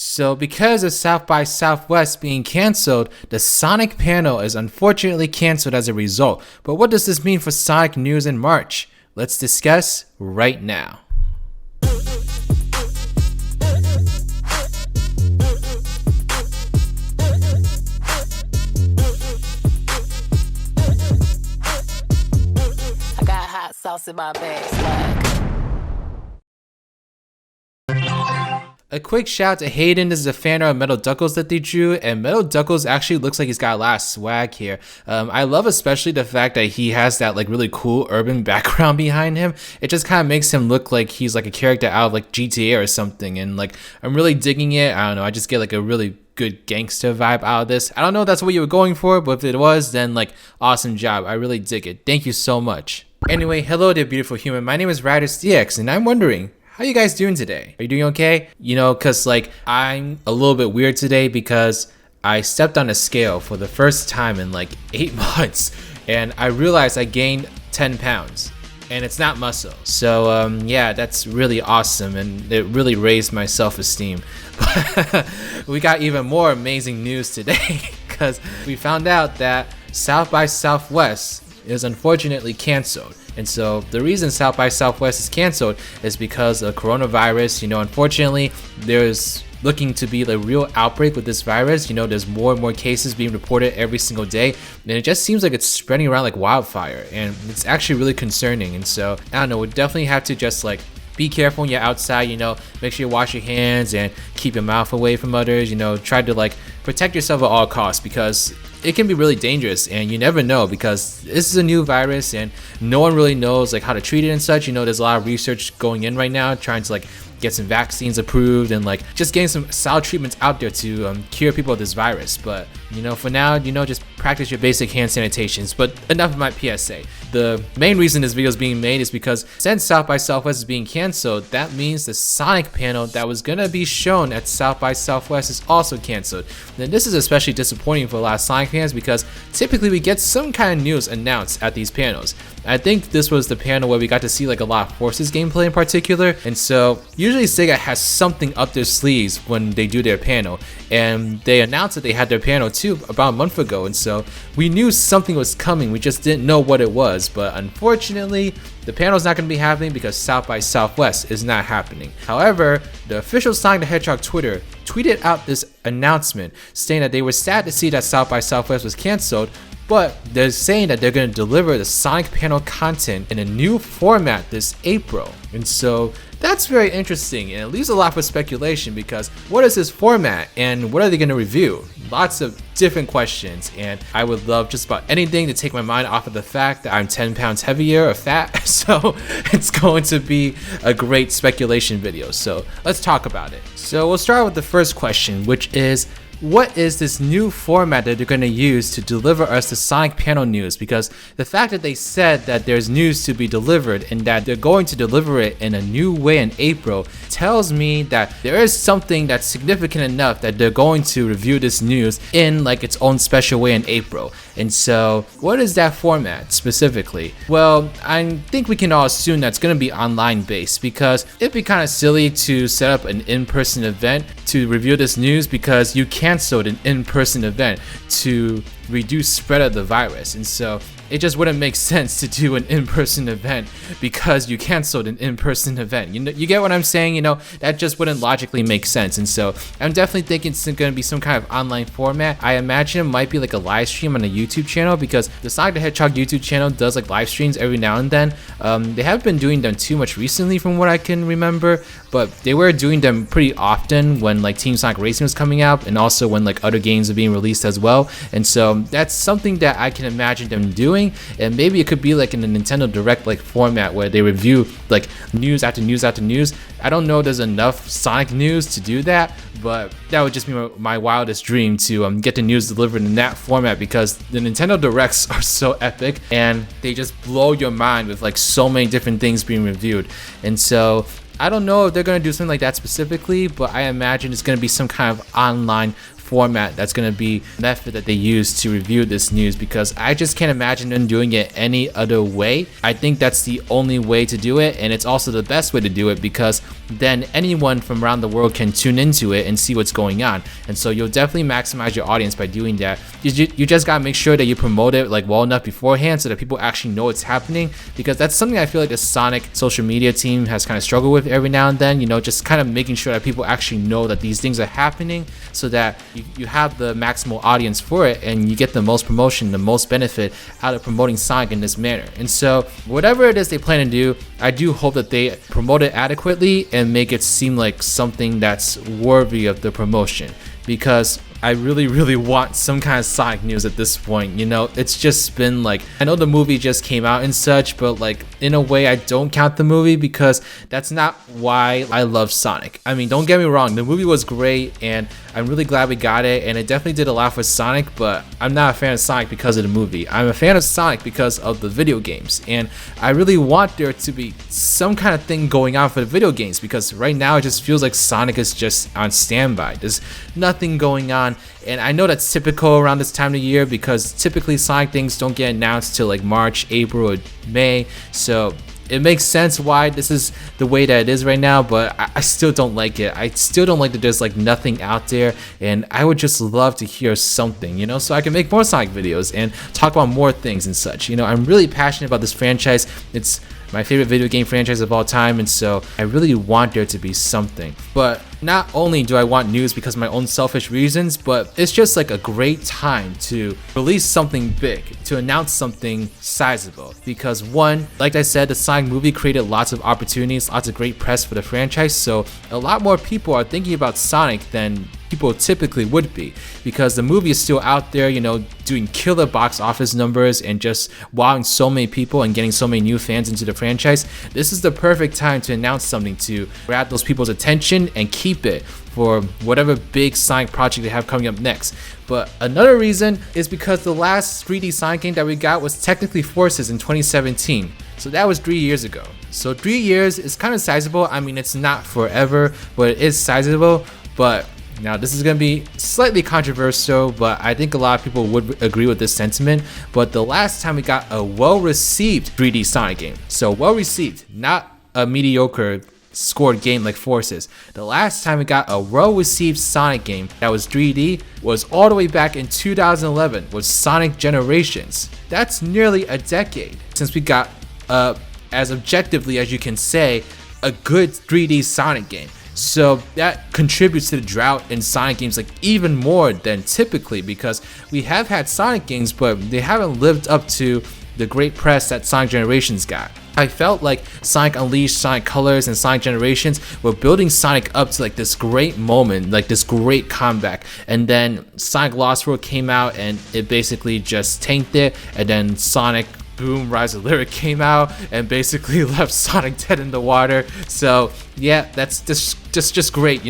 So because of South by Southwest being cancelled, the Sonic panel is unfortunately cancelled as a result. But what does this mean for Sonic news in March? Let's discuss right now. I got hot sauce in my bag, swag. A quick shout out to Hayden. This is a fan art of Metal Duckles that they drew, and Metal Duckles actually looks like he's got a lot of swag here. I love especially the fact that he has that like really cool urban background behind him. It just kind of makes him look like he's like a character out of like GTA or something, and like I'm really digging it. I don't know, I just get like a really good gangster vibe out of this. I don't know if that's what you were going for, but if it was, then like awesome job. I really dig it. Thank you so much. Anyway, hello there beautiful human. My name is RidersDX, and I'm wondering, how you guys doing today? Are you doing okay? You know, cause like I'm a little bit weird today because I stepped on a scale for the first time in like 8 months, and I realized I gained 10 pounds, and it's not muscle. So yeah, that's really awesome, and it really raised my self-esteem. We got even more amazing news today because we found out that South by Southwest is unfortunately canceled. And so the reason South by Southwest is canceled is because of coronavirus. You know, unfortunately, there's looking to be a real outbreak with this virus. You know, there's more and more cases being reported every single day, and it just seems like it's spreading around like wildfire, and it's actually really concerning. And so I don't know, we definitely have to just like be careful when you're outside, you know, make sure you wash your hands and keep your mouth away from others, you know, try to like protect yourself at all costs, because it can be really dangerous, and you never know, because this is a new virus and no one really knows like how to treat it and such. You know, there's a lot of research going in right now trying to like get some vaccines approved and like just getting some solid treatments out there to cure people of this virus. But you know, for now, you know, just practice your basic hand sanitations. But enough of my PSA. The main reason this video is being made is because since South by Southwest is being canceled, that means the Sonic panel that was gonna be shown at South by Southwest is also canceled. And this is especially disappointing for a lot of Sonic fans because typically we get some kind of news announced at these panels. I think this was the panel where we got to see like a lot of Forces gameplay in particular, and so usually Sega has something up their sleeves when they do their panel, and they announced that they had their panel too about a month ago, and so we knew something was coming, we just didn't know what it was. But unfortunately, the panel is not going to be happening because South by Southwest is not happening. However, the official Sonic the Hedgehog Twitter tweeted out this announcement saying that they were sad to see that South by Southwest was canceled, but they're saying that they're going to deliver the Sonic panel content in a new format this April. And so that's very interesting, and it leaves a lot for speculation, because what is this format and what are they going to review? Lots of different questions, and I would love just about anything to take my mind off of the fact that I'm 10 pounds heavier or fat. So it's going to be a great speculation video. So let's talk about it. So we'll start with the first question, which is, what is this new format that they're going to use to deliver us the Sonic panel news? Because the fact that they said that there's news to be delivered and that they're going to deliver it in a new way in April tells me that there is something that's significant enough that they're going to review this news in like its own special way in April. And so what is that format specifically? Well, I think we can all assume that's going to be online based, because it'd be kind of silly to set up an in-person event to review this news because you canceled an in-person event to reduce spread of the virus. And so it just wouldn't make sense to do an in-person event because you canceled an in-person event. You get what I'm saying? You know, that just wouldn't logically make sense. And so I'm definitely thinking it's going to be some kind of online format. I imagine it might be like a live stream on a YouTube channel, because the Sonic the Hedgehog YouTube channel does like live streams every now and then. They haven't been doing them too much recently from what I can remember, but they were doing them pretty often when like Team Sonic Racing was coming out, and also when like other games are being released as well. And so that's something that I can imagine them doing. And maybe it could be like in the Nintendo Direct like format where they review like news after news after news. I don't know if there's enough Sonic news to do that, but that would just be my wildest dream to get the news delivered in that format, because the Nintendo Directs are so epic and they just blow your mind with like so many different things being reviewed. And so I don't know if they're going to do something like that specifically, but I imagine it's going to be some kind of online format that's going to be the method that they use to review this news, because I just can't imagine them doing it any other way. I think that's the only way to do it, and it's also the best way to do it, because then anyone from around the world can tune into it and see what's going on. And so you'll definitely maximize your audience by doing that. You just gotta make sure that you promote it like well enough beforehand so that people actually know it's happening, because that's something I feel like the Sonic social media team has kind of struggled with every now and then, just kind of making sure that people actually know that these things are happening, so that you have the maximal audience for it and you get the most promotion, the most benefit out of promoting Sonic in this manner. And so whatever it is they plan to do, I do hope that they promote it adequately and make it seem like something that's worthy of the promotion, because I really want some kind of Sonic news at this point. It's just been like, I know the movie just came out and such, but like in a way I don't count the movie because that's not why I love Sonic. I mean, don't get me wrong, the movie was great and I'm really glad we got it, and it definitely did a lot for Sonic, but I'm not a fan of Sonic because of the movie. I'm a fan of Sonic because of the video games, and I really want there to be some kind of thing going on for the video games, because right now it just feels like Sonic is just on standby. There's nothing going on, and I know that's typical around this time of year because typically Sonic things don't get announced till like March, April, or May, so it makes sense why this is the way that it is right now, but I still don't like it. I still don't like that there's like nothing out there, and I would just love to hear something, so I can make more Sonic videos and talk about more things and such. I'm really passionate about this franchise. It's my favorite video game franchise of all time, and so I really want there to be something. But not only do I want news because of my own selfish reasons, but it's just like a great time to release something big, to announce something sizable, because one, like I said, the Sonic movie created lots of opportunities, lots of great press for the franchise, so a lot more people are thinking about Sonic than people typically would be, because the movie is still out there, doing killer box office numbers and just wowing so many people and getting so many new fans into the franchise. This is the perfect time to announce something to grab those people's attention and keep it for whatever big Sonic project they have coming up next. But another reason is because the last 3D Sonic game that we got was technically Forces in 2017. So that was 3 years ago. So 3 years is kind of sizable. I mean, it's not forever, but it is sizable. But now, this is going to be slightly controversial, but I think a lot of people would agree with this sentiment. But the last time we got a well-received 3D Sonic game, so well-received, not a mediocre scored game like Forces. The last time we got a well-received Sonic game that was 3D was all the way back in 2011 with Sonic Generations. That's nearly a decade since we got, as objectively as you can say, a good 3D Sonic game. So that contributes to the drought in Sonic games like even more than typically, because we have had Sonic games, but they haven't lived up to the great press that Sonic Generations got. I felt like Sonic Unleashed, Sonic Colors, and Sonic Generations were building Sonic up to like this great moment, like this great comeback, and then Sonic Lost World came out and it basically just tanked it, and then Sonic Boom Rise of Lyric came out and basically left Sonic dead in the water. So yeah, that's just great,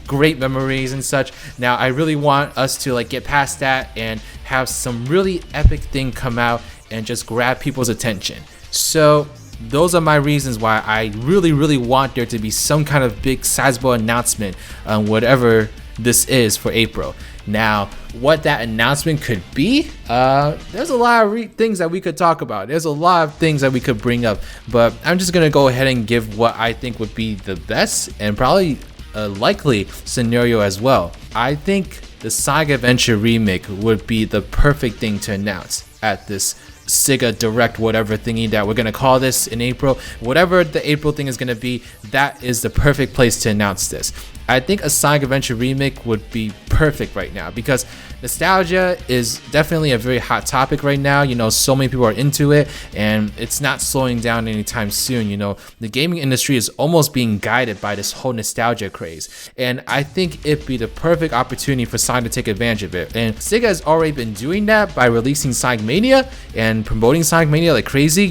great memories and such. Now I really want us to like get past that and have some really epic thing come out and just grab people's attention. So those are my reasons why I really want there to be some kind of big sizable announcement on whatever this is for April. Now, what that announcement could be, there's a lot of things that we could talk about. There's a lot of things that we could bring up, but I'm just gonna go ahead and give what I think would be the best and probably a likely scenario as well. I think the Sonic Adventure remake would be the perfect thing to announce at this Sega Direct whatever thingy that we're gonna call this in April. Whatever the April thing is gonna be, that is the perfect place to announce this. I think a Sonic Adventure remake would be perfect right now because nostalgia is definitely a very hot topic right now. So many people are into it and it's not slowing down anytime soon. The gaming industry is almost being guided by this whole nostalgia craze, and I think it'd be the perfect opportunity for Sonic to take advantage of it. And Sega has already been doing that by releasing Sonic Mania and promoting Sonic Mania like crazy.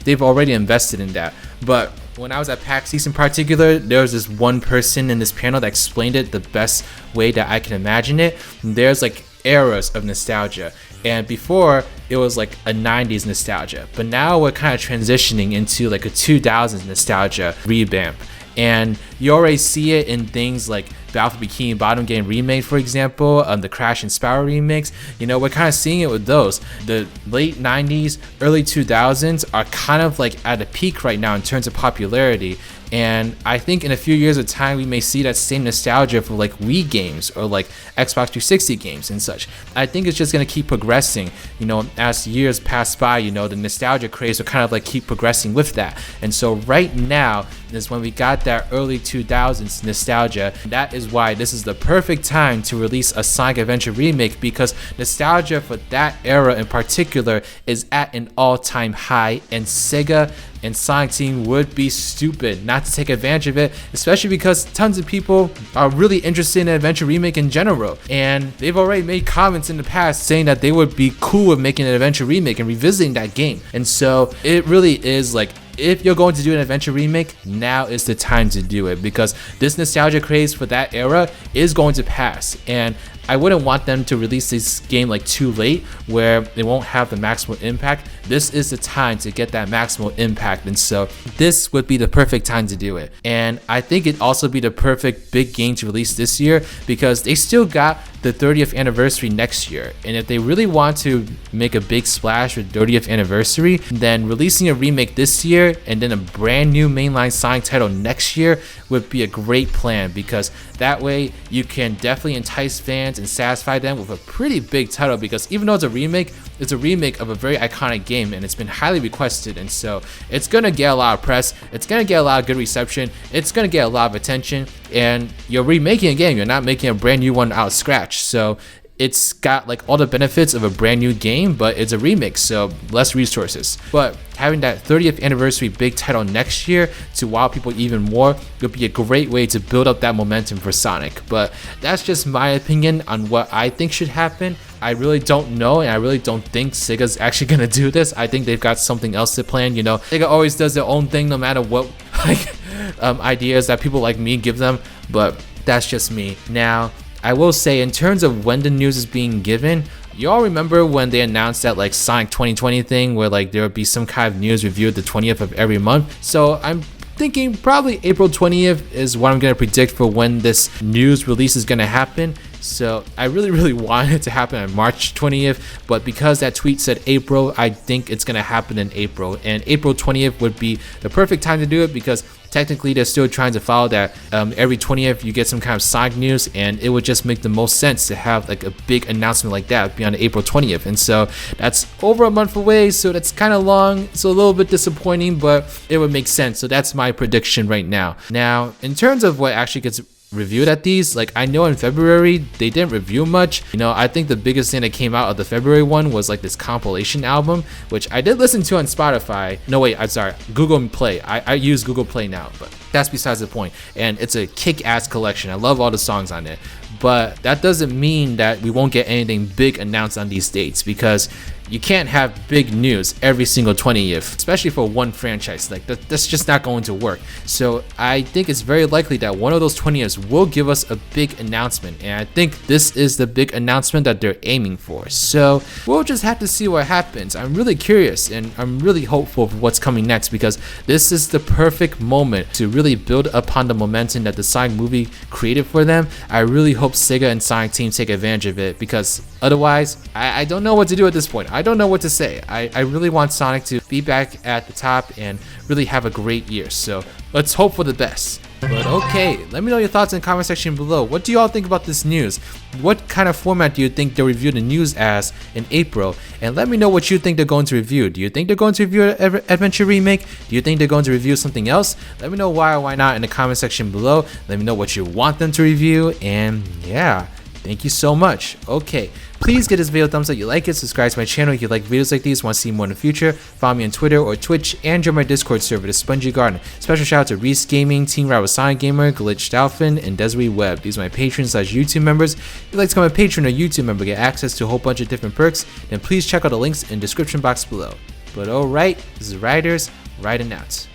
They've already invested in that. But when I was at PAX East in particular, there was this one person in this panel that explained it the best way that I can imagine it. There's like eras of nostalgia, and before it was like a 90s nostalgia, but now we're kind of transitioning into like a 2000s nostalgia revamp. And you already see it in things like Battle for Bikini Bottom getting remade, for example, the Crash and Spyro remakes. We're kind of seeing it with those. The late 90s, early 2000s are kind of like at a peak right now in terms of popularity. And I think in a few years of time, we may see that same nostalgia for like Wii games or like Xbox 360 games and such. I think it's just going to keep progressing, as years pass by, the nostalgia craze will kind of like keep progressing with that. And so right now is when we got that early 2000s nostalgia. That is why this is the perfect time to release a Sonic Adventure remake, because nostalgia for that era in particular is at an all-time high, and Sega and Sonic Team would be stupid not to take advantage of it, especially because tons of people are really interested in an adventure remake in general, and they've already made comments in the past saying that they would be cool with making an adventure remake and revisiting that game. And so it really is like, if you're going to do an adventure remake, now is the time to do it, because this nostalgia craze for that era is going to pass, and I wouldn't want them to release this game like too late where they won't have the maximal impact. This is the time to get that maximal impact, and so this would be the perfect time to do it. And I think it'd also be the perfect big game to release this year, because they still got the 30th anniversary next year, and if they really want to make a big splash with 30th anniversary, then releasing a remake this year and then a brand new mainline Sonic title next year would be a great plan, because that way you can definitely entice fans and satisfy them with a pretty big title, because even though it's a remake of a very iconic game and it's been highly requested, and so it's gonna get a lot of press, it's gonna get a lot of good reception, it's gonna get a lot of attention, and you're remaking a game, you're not making a brand new one out of scratch. So it's got like all the benefits of a brand new game, but it's a remake, so less resources. But having that 30th anniversary big title next year to wow people even more would be a great way to build up that momentum for Sonic. But that's just my opinion on what I think should happen. I really don't know, and I really don't think Sega's actually gonna do this. I think they've got something else to plan. Sega always does their own thing no matter what ideas that people like me give them, but that's just me. Now, I will say, in terms of when the news is being given, y'all remember when they announced that like Sonic 2020 thing where like there would be some kind of news reviewed the 20th of every month? So I'm thinking probably April 20th is what I'm going to predict for when this news release is going to happen. So I really want it to happen on March 20th, but because that tweet said April, I think it's going to happen in April, and April 20th would be the perfect time to do it, because technically they're still trying to follow that every 20th you get some kind of Sonic news, and it would just make the most sense to have like a big announcement like that be on April 20th. And so that's over a month away, so that's kind of long. It's a little bit disappointing, but it would make sense. So that's my prediction right now. Now, in terms of what actually gets reviewed at these, like I know in February they didn't review much. I think the biggest thing that came out of the February one was like this compilation album, which I did listen to on Spotify. No wait, I'm sorry, Google Play. I use Google Play now, but that's besides the point. And it's a kick-ass collection. I love all the songs on it, but that doesn't mean that we won't get anything big announced on these dates, because you can't have big news every single 20th, especially for one franchise. Like that's just not going to work. So I think it's very likely that one of those 20ths will give us a big announcement, and I think this is the big announcement that they're aiming for. So we'll just have to see what happens. I'm really curious, and I'm really hopeful for what's coming next, because this is the perfect moment to really build upon the momentum that the Sonic movie created for them. I really hope Sega and Sonic Team take advantage of it, because otherwise I don't know what to do at this point. I don't know what to say. I really want Sonic to be back at the top and really have a great year. So let's hope for the best. But okay, let me know your thoughts in the comment section below. What do y'all think about this news? What kind of format do you think they'll review the news as in April? And let me know what you think they're going to review. Do you think they're going to review an Adventure Remake? Do you think they're going to review something else? Let me know why or why not in the comment section below. Let me know what you want them to review. And yeah, thank you so much. Okay, please give this video a thumbs up if you like it, subscribe to my channel if you like videos like these, want to see more in the future, follow me on Twitter or Twitch, and join my Discord server, the Spongy Garden. Special shout out to Reese Gaming, Team Ride with Sonic Gamer, Glitched Dolphin, and Desiree Webb. These are my patrons/YouTube members. If you'd like to become a patron or YouTube member, get access to a whole bunch of different perks, then please check out the links in the description box below. But alright, this is Riders, riding out.